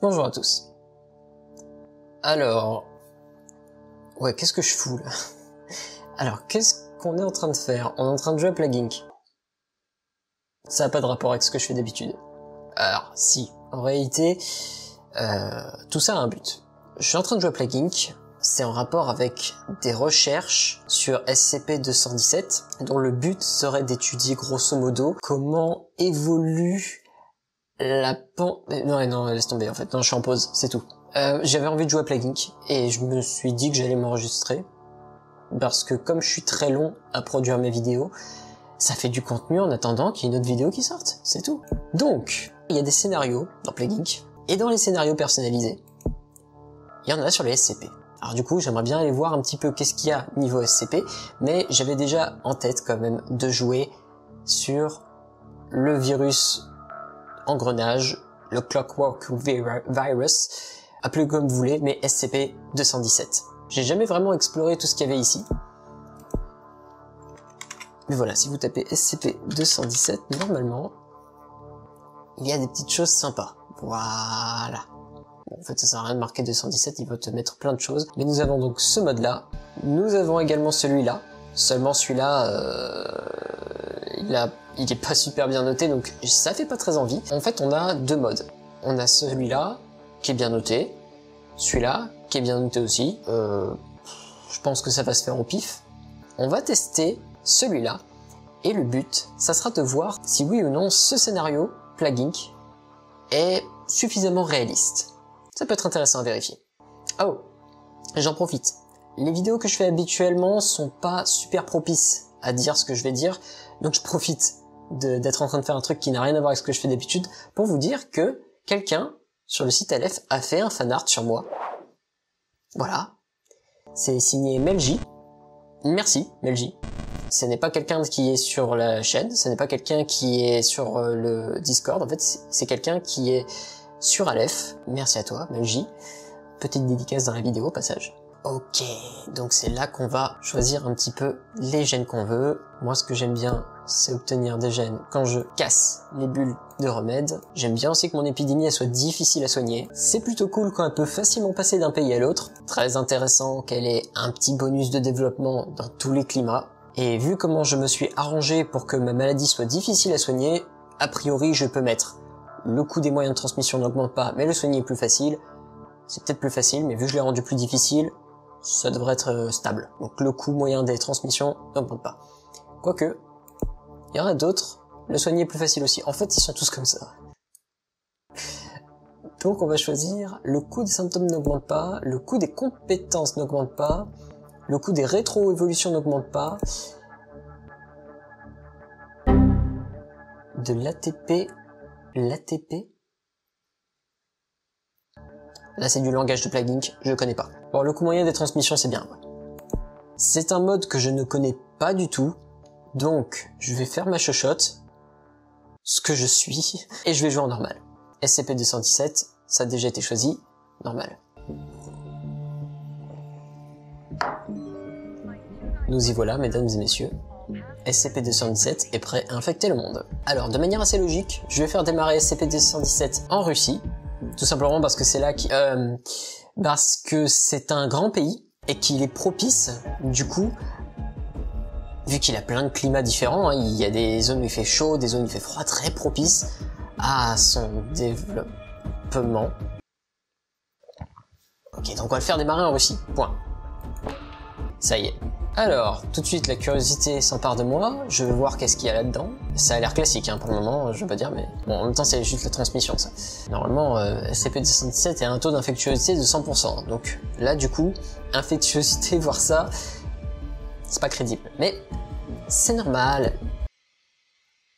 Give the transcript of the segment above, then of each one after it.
Bonjour à tous. Alors... Ouais, qu'est-ce que je fous là? Alors, qu'est-ce qu'on est en train de faire? On est en train de jouer à Plague Inc. Ça n'a pas de rapport avec ce que je fais d'habitude. Alors, si. En réalité, tout ça a un but. Je suis en train de jouer à Plague Inc. C'est en rapport avec des recherches sur SCP-217, dont le but serait d'étudier grosso modo comment évolue la non, laisse tomber, en fait. Non, je suis en pause, c'est tout. J'avais envie de jouer à Plague Inc. Et je me suis dit que j'allais m'enregistrer. Parce que comme je suis très long à produire mes vidéos, ça fait du contenu en attendant qu'il y ait une autre vidéo qui sorte, c'est tout. Donc, il y a des scénarios dans Plague Inc. Et dans les scénarios personnalisés, il y en a sur les SCP. Alors du coup, j'aimerais bien aller voir un petit peu qu'est-ce qu'il y a niveau SCP, mais j'avais déjà en tête quand même de jouer sur le virus engrenage, le Clockwork Virus, appelez-le comme vous voulez, mais SCP-217. J'ai jamais vraiment exploré tout ce qu'il y avait ici. Mais voilà, si vous tapez SCP-217, normalement, il y a des petites choses sympas. Voilà. Bon, en fait, ça sert à rien de marquer 217, il va te mettre plein de choses. Mais nous avons donc ce mode-là. Nous avons également celui-là. Seulement celui-là, il est pas super bien noté, donc ça fait pas très envie. En fait, on a deux modes. On a celui-là, qui est bien noté. Celui-là, qui est bien noté aussi. Je pense que ça va se faire au pif. On va tester celui-là. Et le but, ça sera de voir si oui ou non ce scénario, Plague Inc., est suffisamment réaliste. Ça peut être intéressant à vérifier. Oh, j'en profite. Les vidéos que je fais habituellement sont pas super propices à dire ce que je vais dire, donc je profite d'être en train de faire un truc qui n'a rien à voir avec ce que je fais d'habitude pour vous dire que quelqu'un sur le site Aleph a fait un fanart sur moi. Voilà. C'est signé Melji. Merci, Melji. Ce n'est pas quelqu'un qui est sur la chaîne, ce n'est pas quelqu'un qui est sur le Discord, en fait c'est quelqu'un qui est sur Aleph. Merci à toi, Melji. Petite dédicace dans la vidéo au passage. Ok, donc c'est là qu'on va choisir un petit peu les gènes qu'on veut. Moi ce que j'aime bien, c'est obtenir des gènes quand je casse les bulles de remède. J'aime bien aussi que mon épidémie elle soit difficile à soigner. C'est plutôt cool quand elle peut facilement passer d'un pays à l'autre. Très intéressant qu'elle ait un petit bonus de développement dans tous les climats. Et vu comment je me suis arrangé pour que ma maladie soit difficile à soigner, a priori je peux mettre le coût des moyens de transmission n'augmente pas, mais le soigner est plus facile. C'est peut-être plus facile, mais vu que je l'ai rendu plus difficile, ça devrait être stable. Donc le coût moyen des transmissions n'augmente pas. Quoique, il y en a d'autres, le soigner est plus facile aussi. En fait, ils sont tous comme ça. Donc on va choisir, le coût des symptômes n'augmente pas, le coût des compétences n'augmente pas, le coût des rétro-évolutions n'augmente pas, de l'ATP, là c'est du langage de Plague Inc, je connais pas. Bon, le coût moyen des transmissions c'est bien. C'est un mode que je ne connais pas du tout, donc je vais faire ma chochotte, ce que je suis, et je vais jouer en normal. SCP-217, ça a déjà été choisi, normal. Nous y voilà, mesdames et messieurs. SCP-217 est prêt à infecter le monde. Alors, de manière assez logique, je vais faire démarrer SCP-217 en Russie, tout simplement parce que c'est là parce que c'est un grand pays et qu'il est propice, du coup, vu qu'il a plein de climats différents, hein, il y a des zones où il fait chaud, des zones où il fait froid, très propices à son développement. Ok, donc on va le faire démarrer en Russie, point. Ça y est. Alors, tout de suite, la curiosité s'empare de moi, je veux voir qu'est-ce qu'il y a là-dedans. Ça a l'air classique, hein, pour le moment, je veux pas dire, mais... Bon, en même temps, c'est juste la transmission, ça. Normalement, SCP-217 a un taux d'infectiosité de 100%, donc là, du coup, infectiosité, voir ça, c'est pas crédible. Mais, c'est normal.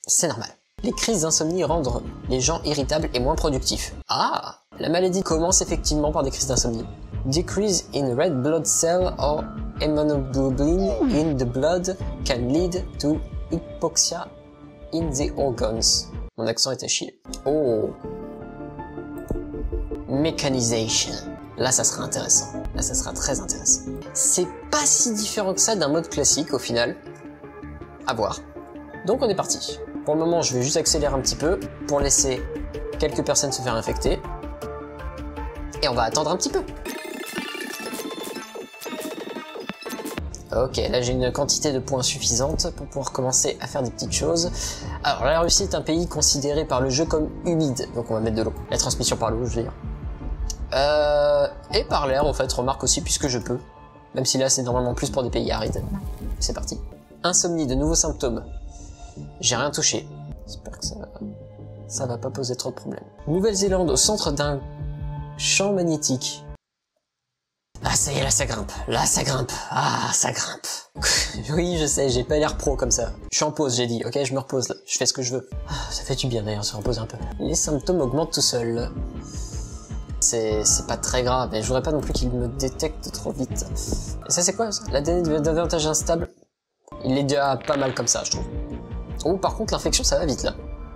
C'est normal. Les crises d'insomnie rendent les gens irritables et moins productifs. Ah! La maladie commence effectivement par des crises d'insomnie. Decrease in red blood cell or immunoglobulin in the blood can lead to hypoxia in the organs. Mon accent est à chier. Oh. Mechanization. Là, ça sera intéressant. Là, ça sera très intéressant. C'est pas si différent que ça d'un mode classique, au final. À voir. Donc, on est parti. Pour le moment, je vais juste accélérer un petit peu pour laisser quelques personnes se faire infecter. Et on va attendre un petit peu. Ok, là j'ai une quantité de points suffisante pour pouvoir commencer à faire des petites choses. Alors la Russie est un pays considéré par le jeu comme humide, donc on va mettre de l'eau. La transmission par l'eau, je veux dire. Et par l'air, en fait, remarque aussi, puisque je peux. Même si là c'est normalement plus pour des pays arides. C'est parti. Insomnie, de nouveaux symptômes. J'ai rien touché. J'espère que ça va pas poser trop de problèmes. Nouvelle-Zélande, au centre d'un champ magnétique. Ah ça y est, là ça grimpe, ah ça grimpe. Oui je sais, j'ai pas l'air pro comme ça. Je suis en pause j'ai dit, ok je me repose là, je fais ce que je veux. Ah, ça fait du bien d'ailleurs se reposer un peu. Les symptômes augmentent tout seuls. C'est pas très grave, mais je voudrais pas non plus qu'il me détecte trop vite. Et ça c'est quoi ça? L'ADN davantage instable? Il est déjà pas mal comme ça je trouve. Oh par contre l'infection ça va vite là.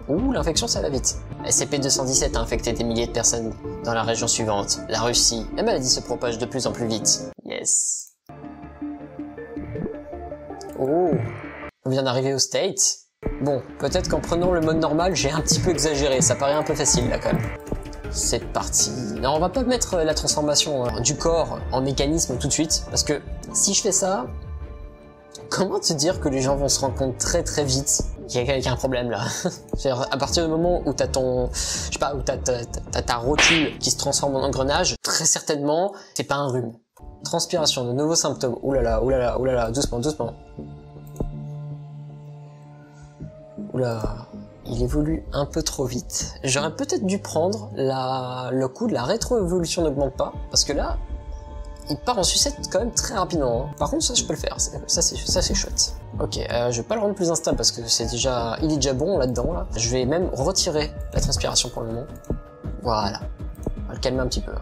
Ouh, l'infection ça va vite. SCP-217 a infecté des milliers de personnes dans la région suivante, la Russie. La maladie se propage de plus en plus vite. Yes. Oh, on vient d'arriver aux States. Bon, peut-être qu'en prenant le mode normal, j'ai un petit peu exagéré, ça paraît un peu facile là quand même. C'est parti. Non, on va pas mettre la transformation du corps en mécanisme tout de suite, parce que si je fais ça, comment te dire que les gens vont se rendre compte très très vite qu'il y a un problème là. C'est-à-dire, à partir du moment où t'as ton, je sais pas, où t'as ta rotule qui se transforme en engrenage, très certainement, c'est pas un rhume. Transpiration, de nouveaux symptômes. Oulala, oulala, oulala, doucement, doucement. Oula, il évolue un peu trop vite. J'aurais peut-être dû prendre le coup de la rétroévolution n'augmente pas, parce que là, il part en sucette quand même très rapidement. Hein. Par contre, ça je peux le faire, ça c'est chouette. Ok, je vais pas le rendre plus instable parce que il est déjà bon là-dedans. Là. Je vais même retirer la transpiration pour le moment. Voilà, on va le calmer un petit peu.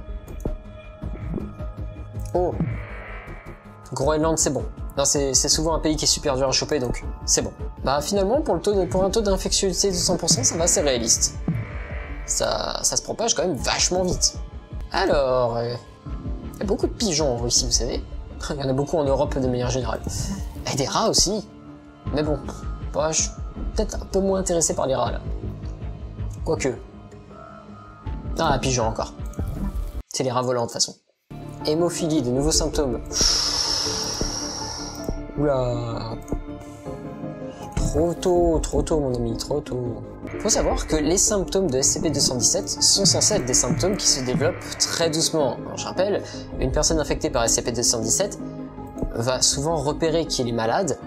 Oh, Groenland c'est bon. Non, c'est souvent un pays qui est super dur à choper donc c'est bon. Bah finalement pour un taux d'infectiosité de 100%, ça va, c'est réaliste. Ça se propage quand même vachement vite. Alors. Il y a beaucoup de pigeons en Russie, vous savez. Il y en a beaucoup en Europe de manière générale. Et des rats aussi. Mais bon, bah, je suis peut-être un peu moins intéressé par les rats là. Quoique. Ah, pigeon encore. C'est les rats volants de toute façon. Hémophilie, de nouveaux symptômes. Oula. Trop tôt mon ami, trop tôt. Faut savoir que les symptômes de SCP-217 sont censés être des symptômes qui se développent très doucement. Alors, je rappelle, une personne infectée par SCP-217 va souvent repérer qu'il est malade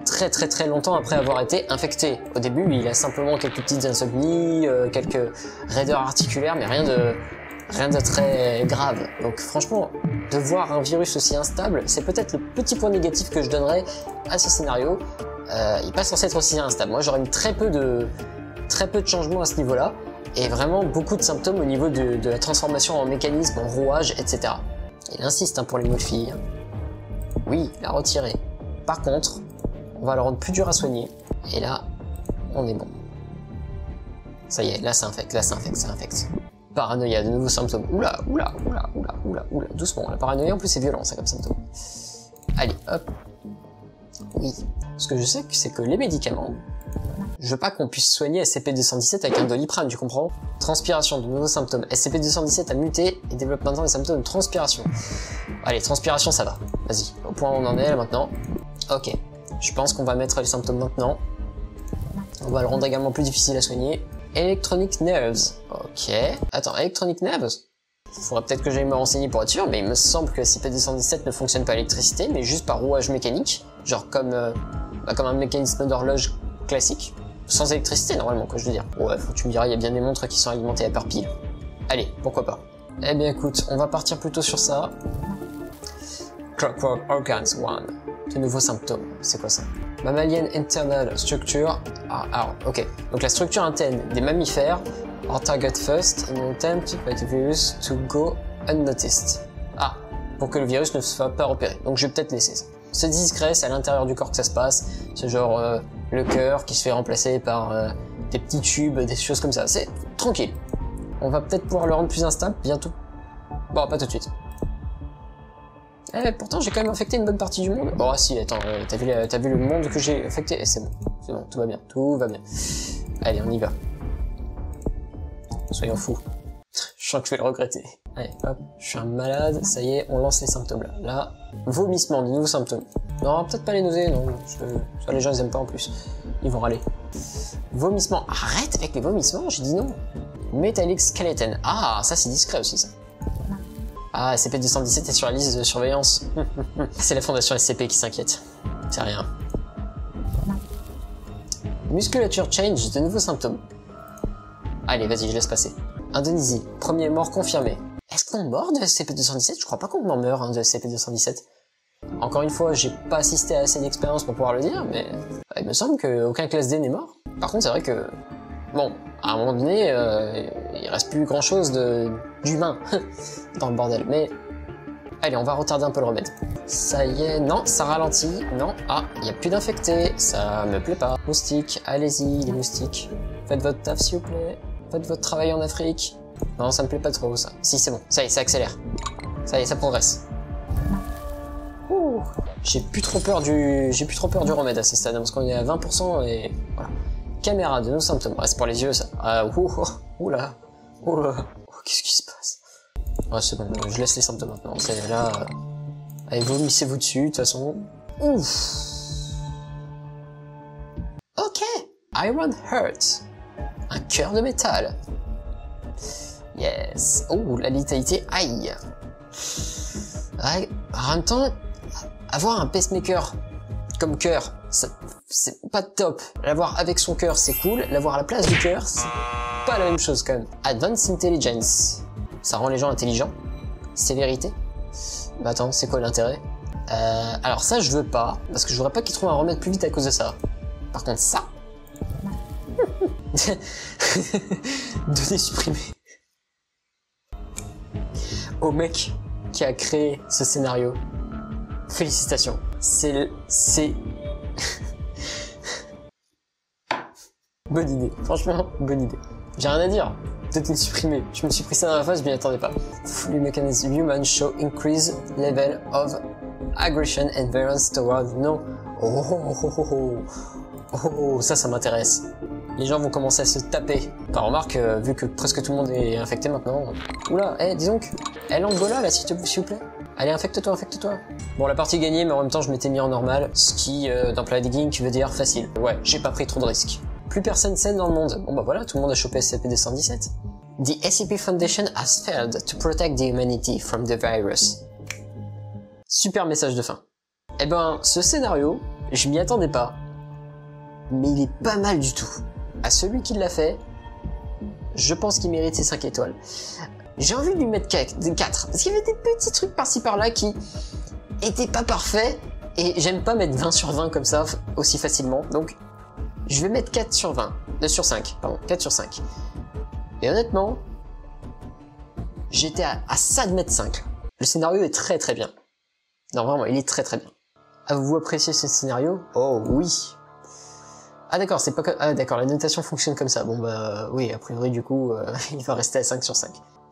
très longtemps après avoir été infecté. Au début, il a simplement quelques petites insomnies, quelques raideurs articulaires, mais rien de très grave. Donc franchement, de voir un virus aussi instable, c'est peut-être le petit point négatif que je donnerais à ce scénario. Il n'est pas censé être aussi instable. Moi, j'aurais mis très peu de changements à ce niveau-là, et vraiment beaucoup de symptômes au niveau de la transformation en mécanisme, en rouage, etc. Il insiste hein, pour les mots de fille. Oui, la retirer. Par contre, on va le rendre plus dur à soigner, et là, on est bon. Ça y est, là ça infecte, ça infecte. Paranoïa, de nouveaux symptômes. Oula, doucement. La paranoïa en plus c'est violent ça comme symptôme. Allez, hop. Oui. Ce que je sais, c'est que les médicaments, je veux pas qu'on puisse soigner SCP-217 avec un Doliprane, tu comprends? Transpiration, de nouveaux symptômes. SCP-217 a muté et développe maintenant des symptômes de transpiration. Allez, transpiration, ça va. Vas-y, au point où on en est là maintenant. Ok, je pense qu'on va mettre les symptômes maintenant. On va le rendre également plus difficile à soigner. Electronic Nerves. Ok. Attends, Electronic Nerves? Faudrait peut-être que j'aille me renseigner pour être sûr, mais il me semble que SCP-217 ne fonctionne pas à l'électricité, mais juste par rouage mécanique. Genre comme un mécanisme d'horloge classique. Sans électricité normalement, quoi, je veux dire. Ouais, faut que tu me diras, il y a bien des montres qui sont alimentées à par pile. Allez, pourquoi pas. Eh bien écoute, on va partir plutôt sur ça. Clockwork Organs 1. De nouveaux symptômes. C'est quoi ça? Mammalian Internal Structure. Ah, ok. Donc la structure interne des mammifères are target first in an attempt by the virus to go unnoticed. Ah, pour que le virus ne soit pas repéré. Donc je vais peut-être laisser ça. C'est discret, c'est à l'intérieur du corps que ça se passe. C'est genre le cœur qui se fait remplacer par des petits tubes, des choses comme ça. C'est tranquille. On va peut-être pouvoir le rendre plus instable bientôt. Bon, pas tout de suite. Eh, pourtant j'ai quand même infecté une bonne partie du monde. Bon, si, attends, t'as vu le monde que j'ai infecté? C'est bon, tout va bien. Allez, on y va. Soyons fous. Je sens que je vais le regretter. Allez, hop, je suis un malade, ça y est, on lance les symptômes là. Là, vomissement, de nouveaux symptômes. Non, peut-être pas les nausées, non, ça les gens ils aiment pas en plus. Ils vont râler. Vomissement, arrête avec les vomissements, j'ai dit non. Metallic Skeleton, ah, ça c'est discret aussi ça. Ah, SCP-217 est sur la liste de surveillance. C'est la fondation SCP qui s'inquiète. C'est rien. Musculature change, de nouveaux symptômes. Allez, vas-y, je laisse passer. Indonésie, premier mort confirmé. Est-ce qu'on meurt de SCP-217? Je crois pas qu'on en meurt hein, de SCP-217. Encore une fois, j'ai pas assisté à assez d'expérience pour pouvoir le dire, mais il me semble qu'aucun classe D n'est mort. Par contre, c'est vrai que, bon, à un moment donné, il reste plus grand-chose d'humain dans le bordel. Mais allez, on va retarder un peu le remède. Ça y est, non, ça ralentit, non, ah, il y a plus d'infectés, ça me plaît pas. Moustiques, allez-y, les moustiques. Faites votre taf s'il vous plaît, faites votre travail en Afrique. Non, ça me plaît pas trop ça. Si, c'est bon, ça y est, ça accélère. Ça y est, ça progresse. Ouh. J'ai plus trop peur du remède à ce stade, parce qu'on est à 20% et voilà. Caméra de nos symptômes, ouais, c'est pour les yeux ça. Oula, qu'est-ce qui se passe? Ouais, c'est bon, je laisse les symptômes maintenant. C'est là. Allez, vomissez-vous dessus, de toute façon. Ouf. Ok. Iron Heart. Un cœur de métal. Yes. Oh, la létalité. Aïe. Ouais, en même temps, avoir un pacemaker comme cœur, c'est pas top. L'avoir avec son cœur, c'est cool. L'avoir à la place du cœur, c'est pas la même chose quand même. Advanced Intelligence. Ça rend les gens intelligents. Sévérité. Bah attends, c'est quoi l'intérêt? Alors ça, je veux pas, parce que je voudrais pas qu'ils trouvent un remède plus vite à cause de ça. Par contre, ça... Données supprimées. Au mec qui a créé ce scénario, félicitations. C'est... Bonne idée, franchement, bonne idée. J'ai rien à dire. Données supprimées. Je me suis pris ça dans la face, je m'y attendais pas. Fully mechanism human show increase level of aggression and violence toward no. Oh, ça m'intéresse. Les gens vont commencer à se taper. Enfin, remarque, vu que presque tout le monde est infecté maintenant. Oula, dis donc, Angola là, s'il vous plaît. Allez, infecte-toi. Bon, la partie gagnée, mais en même temps, je m'étais mis en normal, ce qui, dans Plague veut dire facile. Ouais, j'ai pas pris trop de risques. Plus personne saine dans le monde. Bon bah voilà, tout le monde a chopé SCP-217. The SCP Foundation has failed to protect the humanity from the virus. Super message de fin. Eh ben, ce scénario, je m'y attendais pas, mais il est pas mal du tout. À celui qui l'a fait, je pense qu'il mérite ses 5 étoiles. J'ai envie de lui mettre 4, parce qu'il y avait des petits trucs par-ci par-là qui étaient pas parfaits, et j'aime pas mettre 20 sur 20 comme ça, aussi facilement, donc je vais mettre 4 sur 20, sur 5, pardon, 4 sur 5. Et honnêtement, j'étais à ça de mettre 5. Le scénario est très très bien. Non vraiment, il est très très bien. Avez-vous apprécié ce scénario? Oh oui. Ah d'accord, c'est pas que... Ah d'accord, la notation fonctionne comme ça. Bon bah oui, a priori du coup, il va rester à 5 sur 5.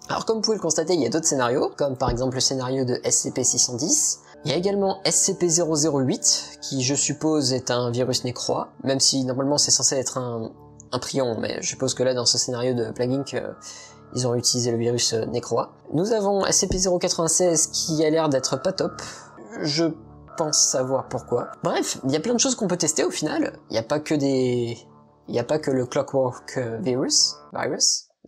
Alors comme vous pouvez le constater, il y a d'autres scénarios, comme par exemple le scénario de SCP-610. Il y a également SCP-008, qui je suppose est un virus nécrois, même si normalement c'est censé être un prion, mais je suppose que là dans ce scénario de Plague Inc, ils ont utilisé le virus nécrois. Nous avons SCP-096 qui a l'air d'être pas top. Je pense savoir pourquoi. Bref, il y a plein de choses qu'on peut tester au final. Il n'y a pas que le Clockwork virus.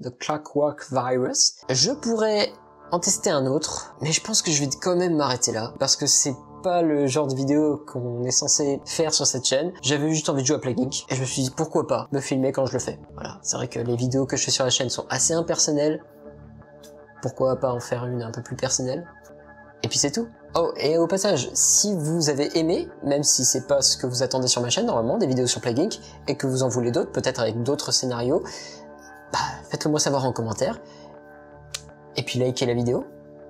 The Clockwork virus. Je pourrais en tester un autre, mais je pense que je vais quand même m'arrêter là, parce que c'est pas le genre de vidéo qu'on est censé faire sur cette chaîne. J'avais juste envie de jouer à Plague Inc, et je me suis dit pourquoi pas me filmer quand je le fais. Voilà, c'est vrai que les vidéos que je fais sur la chaîne sont assez impersonnelles. Pourquoi pas en faire une un peu plus personnelle? Et puis c'est tout. Oh, et au passage, si vous avez aimé, même si c'est pas ce que vous attendez sur ma chaîne normalement, des vidéos sur Plague Inc, et que vous en voulez d'autres, peut-être avec d'autres scénarios, bah faites-le moi savoir en commentaire. Et puis likez la vidéo,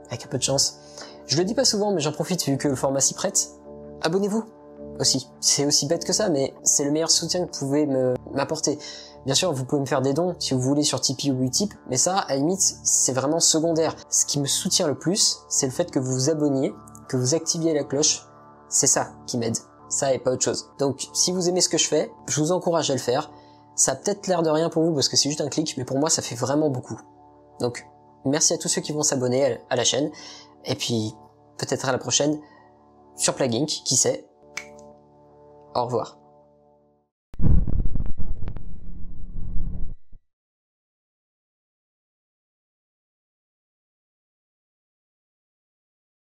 avec un peu de chance. Je le dis pas souvent, mais j'en profite vu que le format s'y prête. Abonnez-vous aussi. C'est aussi bête que ça, mais c'est le meilleur soutien que vous pouvez m'apporter. Bien sûr, vous pouvez me faire des dons si vous voulez sur Tipeee ou Utip, mais ça, à la limite, c'est vraiment secondaire. Ce qui me soutient le plus, c'est le fait que vous vous abonniez, que vous activiez la cloche. C'est ça qui m'aide. Ça et pas autre chose. Donc, si vous aimez ce que je fais, je vous encourage à le faire. Ça a peut-être l'air de rien pour vous parce que c'est juste un clic, mais pour moi, ça fait vraiment beaucoup. Donc, Merci à tous ceux qui vont s'abonner à la chaîne. Et puis, peut-être à la prochaine sur Plague Inc, qui sait. Au revoir.